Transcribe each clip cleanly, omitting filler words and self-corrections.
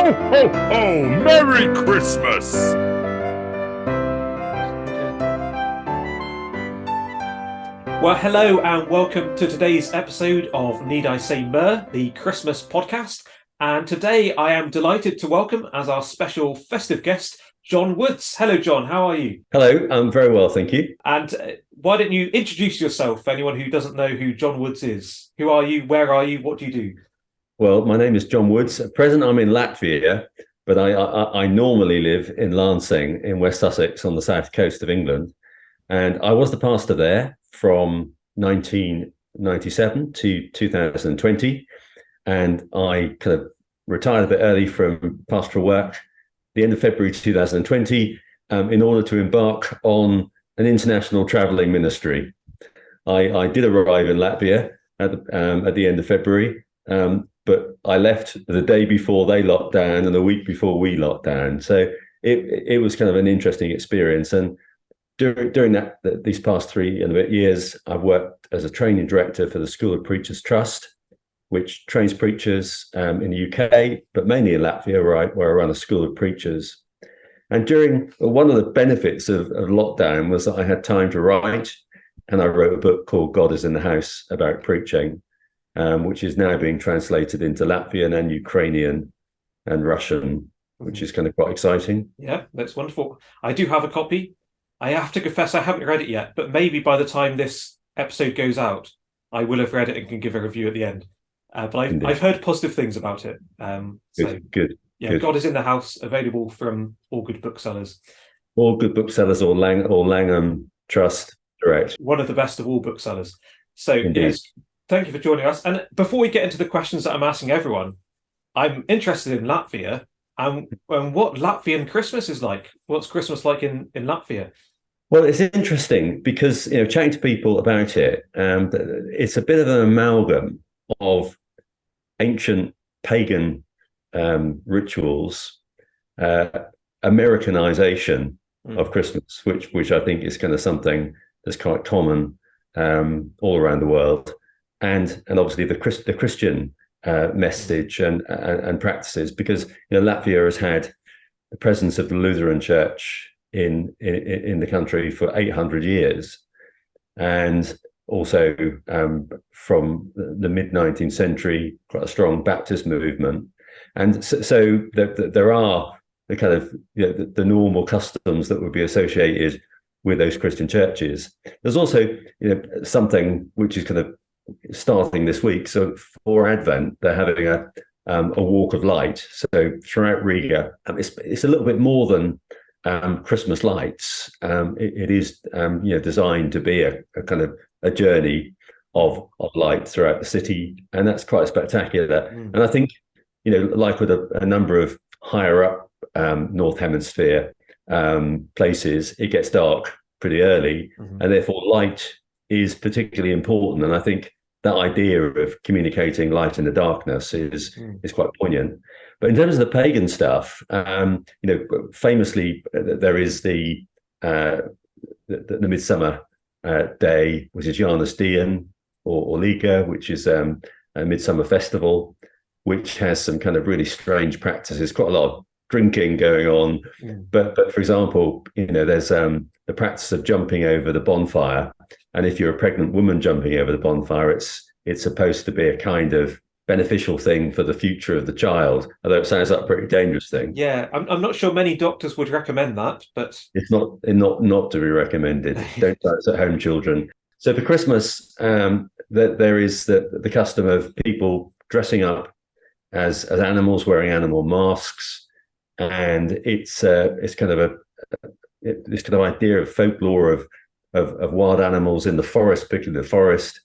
Ho, ho, ho! Merry Christmas! Well, hello and welcome to today's episode of Need I Say Myrrh, the Christmas podcast. And today I am delighted to welcome as our special festive guest, John Woods. Hello, John. How are you? Hello, I'm very well, thank you. And why don't you introduce yourself for anyone who doesn't know who John Woods is? Who are you? Where are you? What do you do? Well, my name is John Woods. At present, I'm in Latvia, but I normally live in Lancing in West Sussex on the south coast of England. And I was the pastor there from 1997 to 2020. And I kind of retired a bit early from pastoral work the end of February 2020 in order to embark on an international traveling ministry. I did arrive in Latvia at the end of February, but I left the day before they locked down and the week before we locked down. So it was kind of an interesting experience. And during these past 3 and a bit years, I've worked as a training director for the School of Preachers Trust, which trains preachers in the UK, but mainly in Latvia, where I run a school of preachers. And one of the benefits of lockdown was that I had time to write, and I wrote a book called God is in the House about preaching, which is now being translated into Latvian and Ukrainian and Russian, which is kind of quite exciting. Yeah, that's wonderful. I do have a copy. I have to confess I haven't read it yet, but maybe by the time this episode goes out, I will have read it and can give a review at the end. But I've heard positive things about it. Good. Yeah, good. God is in the House, available from all good booksellers. All good booksellers or Langham Trust Direct. One of the best of all booksellers. So Indeed. Yes, thank you for joining us. And before we get into the questions that I'm asking everyone, I'm interested in Latvia and what Latvian Christmas is like. What's Christmas like in Latvia? Well, it's interesting because, chatting to people about it, it's a bit of an amalgam of ancient pagan rituals, Americanization of Christmas, which I think is kind of something that's quite common all around the world, and obviously the Christian message and practices, because Latvia has had the presence of the Lutheran Church in the country for 800 years, and also from the mid-19th century, quite a strong Baptist movement. And so there are the kind of the normal customs that would be associated with those Christian churches. There's also something which is kind of starting this week. So for Advent, they're having a walk of light. So throughout Riga, it's a little bit more than Christmas lights. It is designed to be a kind of a journey of light throughout the city, and that's quite spectacular. And I think like with a number of higher up North Hemisphere places, it gets dark pretty early, and therefore light is particularly important. And I think that idea of communicating light in the darkness is quite poignant. But in terms of the pagan stuff, famously there is the Midsummer Day, which is Janus Dian or Liga, which is a midsummer festival, which has some kind of really strange practices, quite a lot of drinking going on. But for example, there's the practice of jumping over the bonfire, and if you're a pregnant woman jumping over the bonfire, it's supposed to be a kind of beneficial thing for the future of the child, although it sounds like a pretty dangerous thing. Yeah, I'm not sure many doctors would recommend that, but it's not to be recommended. Don't try this at home, children. So for Christmas, there is the custom of people dressing up as animals, wearing animal masks, and it's kind of this kind of idea of folklore of wild animals in the forest, particularly the forest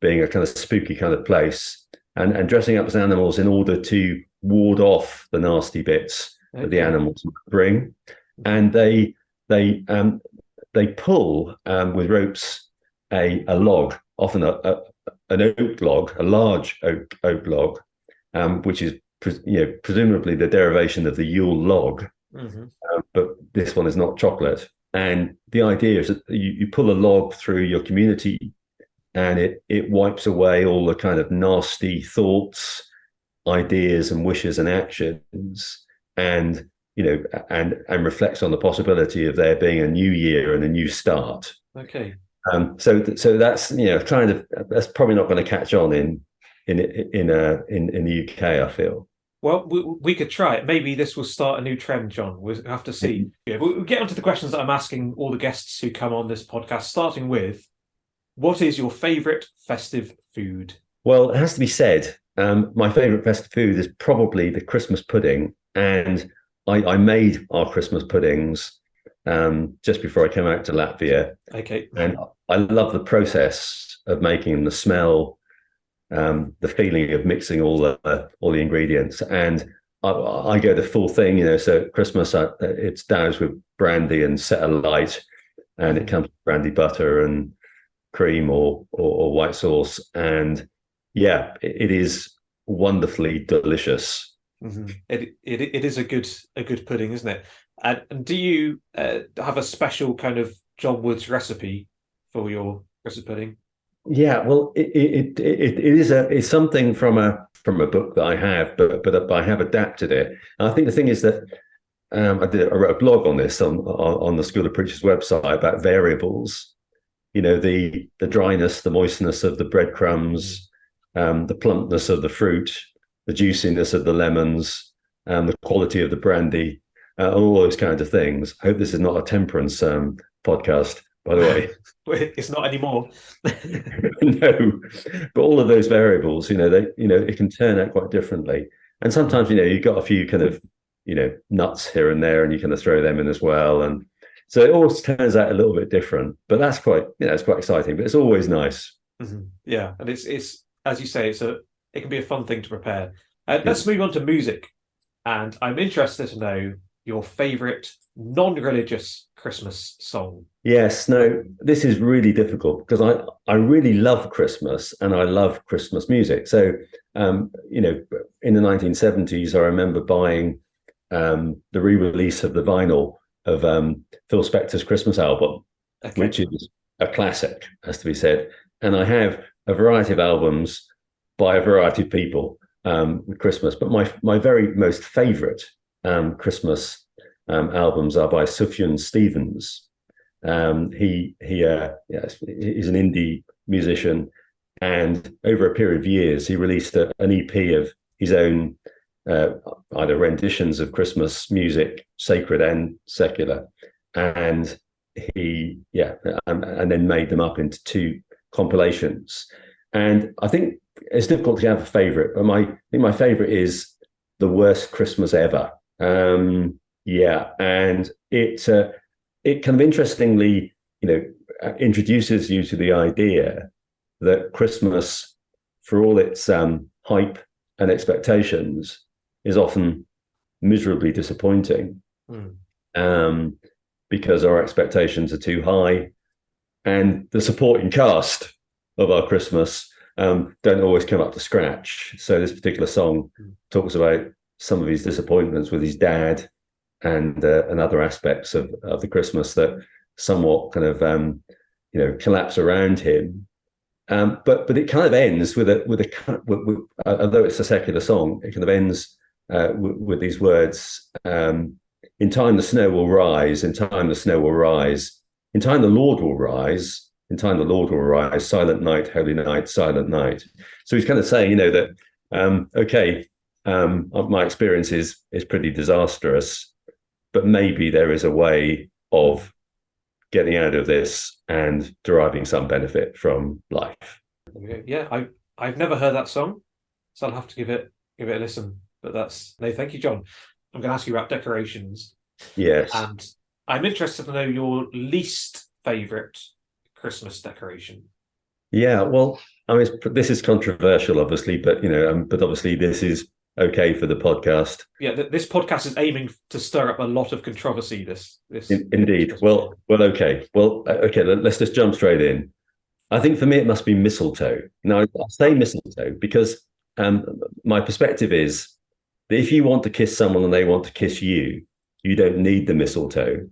being a kind of spooky kind of place, and dressing up as animals in order to ward off the nasty bits that the animals bring. And they pull with ropes a log, often an oak log, a large oak log, which is presumably the derivation of the Yule log, but this one is not chocolate. And the idea is that you pull a log through your community, and it wipes away all the kind of nasty thoughts, ideas and wishes and actions, and and reflects on the possibility of there being a new year and a new start. Okay. So that's that's probably not going to catch on in the UK, I feel. Well, we could try it. Maybe this will start a new trend, John. We'll have to see. Yeah, we'll get onto the questions that I'm asking all the guests who come on this podcast, starting with, what is your favourite festive food? Well, it has to be said, my favourite festive food is probably the Christmas pudding. And I made our Christmas puddings just before I came out to Latvia. Okay. And I love the process of making them, the smell, the feeling of mixing all the ingredients. And I go the full thing, so at Christmas, it's doused with brandy and set alight, and it comes with brandy butter and cream or white sauce. And yeah, it is wonderfully delicious. Mm-hmm. It is a good pudding, isn't it? And do you have a special kind of John Woods recipe for your Christmas pudding? Yeah, well, it's something from a book that I have, but I have adapted it. And I think the thing is that I wrote a blog on this on the School of Preachers website about variables. The dryness, the moistness of the breadcrumbs, the plumpness of the fruit, the juiciness of the lemons, the quality of the brandy, all those kinds of things. I hope this is not a temperance podcast, by the way. It's not anymore. No, but all of those variables, it can turn out quite differently. And sometimes, you've got a few kind of, nuts here and there, and you kind of throw them in as well. And so it always turns out a little bit different. But that's quite, it's quite exciting. But it's always nice. Mm-hmm. Yeah, and it's as you say, it can be a fun thing to prepare. Let's move on to music, and I'm interested to know your favourite non-religious Christmas song. Yes, no, this is really difficult because I really love Christmas and I love Christmas music. So, in the 1970s, I remember buying the re-release of the vinyl of Phil Spector's Christmas album, which is a classic, has to be said. And I have a variety of albums by a variety of people with Christmas, but my very most favourite Christmas albums are by Sufjan Stevens. He's an indie musician, and over a period of years, he released an EP of his own either renditions of Christmas music, sacred and secular, and and then made them up into two compilations. And I think it's difficult to have a favorite, but I think my favorite is The Worst Christmas Ever. And it kind of interestingly, introduces you to the idea that Christmas, for all its hype and expectations, is often miserably disappointing because our expectations are too high, and the supporting cast of our Christmas don't always come up to scratch. So this particular song talks about some of his disappointments with his dad and other aspects of the Christmas that somewhat kind of collapse around him. But it kind of ends with although it's a secular song, it kind of ends with these words: "In time the snow will rise. In time the snow will rise. In time the Lord will rise. In time the Lord will rise. Silent night, holy night, silent night." So he's kind of saying, that my experience is pretty disastrous, but maybe there is a way of getting out of this and deriving some benefit from life. Yeah, I've never heard that song, so I'll have to give it a listen. But thank you, John. I'm going to ask you about decorations. Yes, and I'm interested to know your least favourite Christmas decoration. Yeah, well, I mean, this is controversial, obviously, but but obviously this is okay for the podcast. Yeah, this podcast is aiming to stir up a lot of controversy. Indeed. Well, okay. Let's just jump straight in. I think for me, it must be mistletoe. Now, I say mistletoe because my perspective is that if you want to kiss someone and they want to kiss you, you don't need the mistletoe.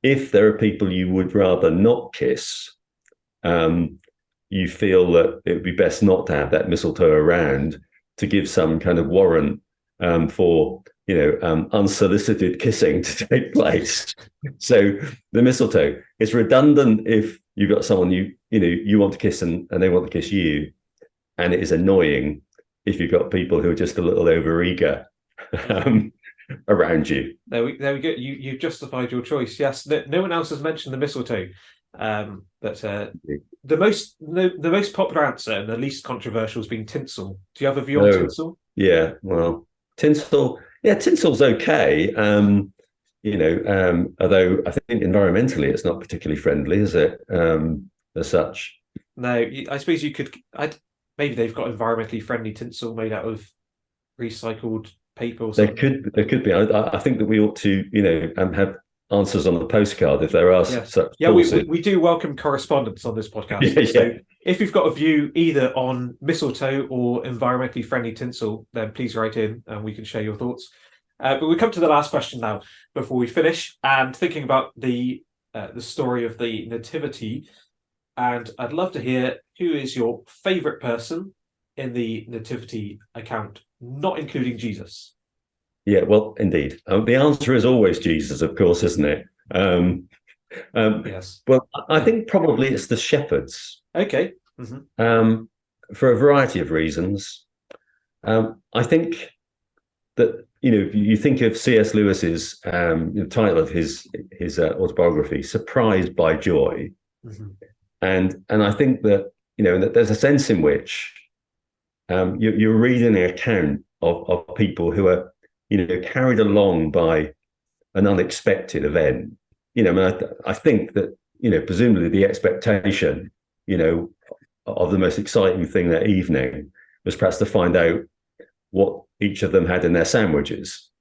If there are people you would rather not kiss, you feel that it would be best not to have that mistletoe around, to give some kind of warrant for unsolicited kissing to take place. So the mistletoe is redundant if you've got someone you want to kiss and they want to kiss you, and it is annoying if you've got people who are just a little overeager around you. There we go. You've justified your choice. Yes, no one else has mentioned the mistletoe. But the most popular answer and the least controversial has been tinsel. Do you have a view on tinsel? Yeah, well, tinsel. Yeah, tinsel's okay. Although I think environmentally it's not particularly friendly, is it? As such. No, I suppose you could. Maybe they've got environmentally friendly tinsel made out of recycled paper or something. There could be. I think that we ought to, have answers on the postcard if there are such. Yeah, we do welcome correspondence on this podcast. Yeah, so if you've got a view either on mistletoe or environmentally friendly tinsel, then please write in and we can share your thoughts. But we come to the last question now before we finish, and thinking about the story of the nativity. And I'd love to hear who is your favourite person in the nativity account, not including Jesus. Yeah, well, indeed. The answer is always Jesus, of course, isn't it? Yes. Well, I think probably it's the shepherds. Okay. Mm-hmm. For a variety of reasons. I think that, you think of C.S. Lewis's the title of his autobiography, Surprised by Joy. Mm-hmm. And I think that, that there's a sense in which you're reading an account of people who are, carried along by an unexpected event. I think that, presumably the expectation, of the most exciting thing that evening was perhaps to find out what each of them had in their sandwiches.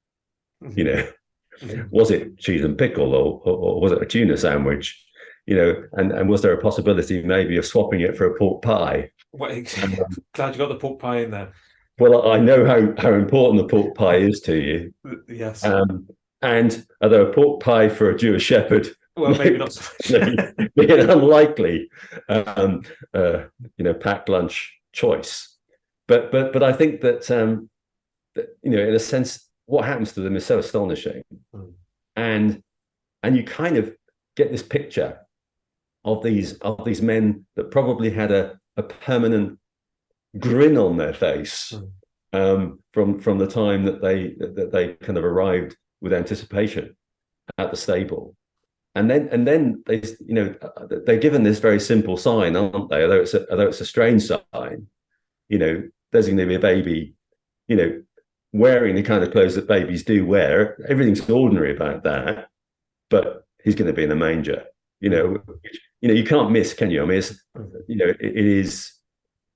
Mm-hmm. Was it cheese and pickle or was it a tuna sandwich? And was there a possibility maybe of swapping it for a pork pie? Glad you got the pork pie in there. Well, I know how important the pork pie is to you. Yes. And although a pork pie for a Jewish shepherd, well, maybe not so much. be an unlikely, packed lunch choice. But I think that, in a sense, what happens to them is so astonishing, and you kind of get this picture of these men that probably had a permanent grin on their face from the time that they kind of arrived with anticipation at the stable, and then they they're given this very simple sign, aren't they? Although it's a strange sign, there's going to be a baby, wearing the kind of clothes that babies do wear. Everything's ordinary about that, but he's going to be in a manger. You can't miss, can you? I mean, it's, it is.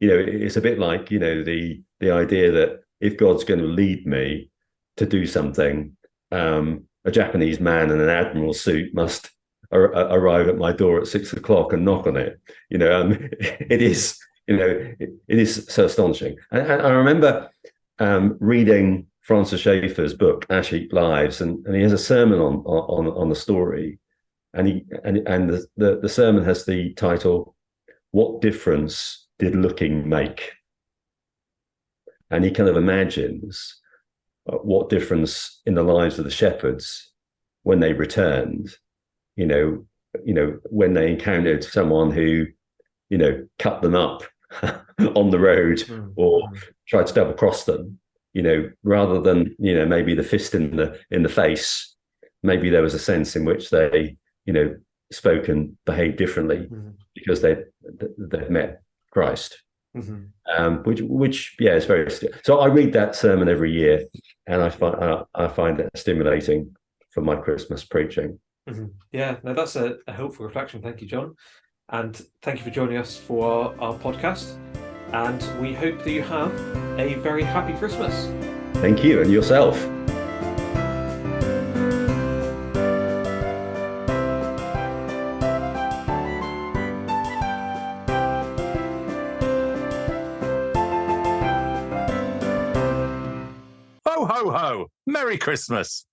It's a bit like, the idea that if God's going to lead me to do something, a Japanese man in an admiral suit must arrive at my door at 6 o'clock and knock on it. It is, it is so astonishing. And I remember reading Francis Schaeffer's book, Ash Heap Lives, and he has a sermon on the story, and the sermon has the title, "What Difference Did Looking Make?" And he kind of imagines what difference in the lives of the shepherds when they returned, when they encountered someone who, cut them up on the road or tried to double cross them, rather than, maybe the fist in the face. Maybe there was a sense in which they, spoke and behaved differently because they'd met Christ. Which is very. So I read that sermon every year, and I find that stimulating for my Christmas preaching. Yeah, no, that's a helpful reflection. Thank you, John, and thank you for joining us for our podcast. And we hope that you have a very happy Christmas. Thank you, and yourself. Ho, ho, ho! Merry Christmas!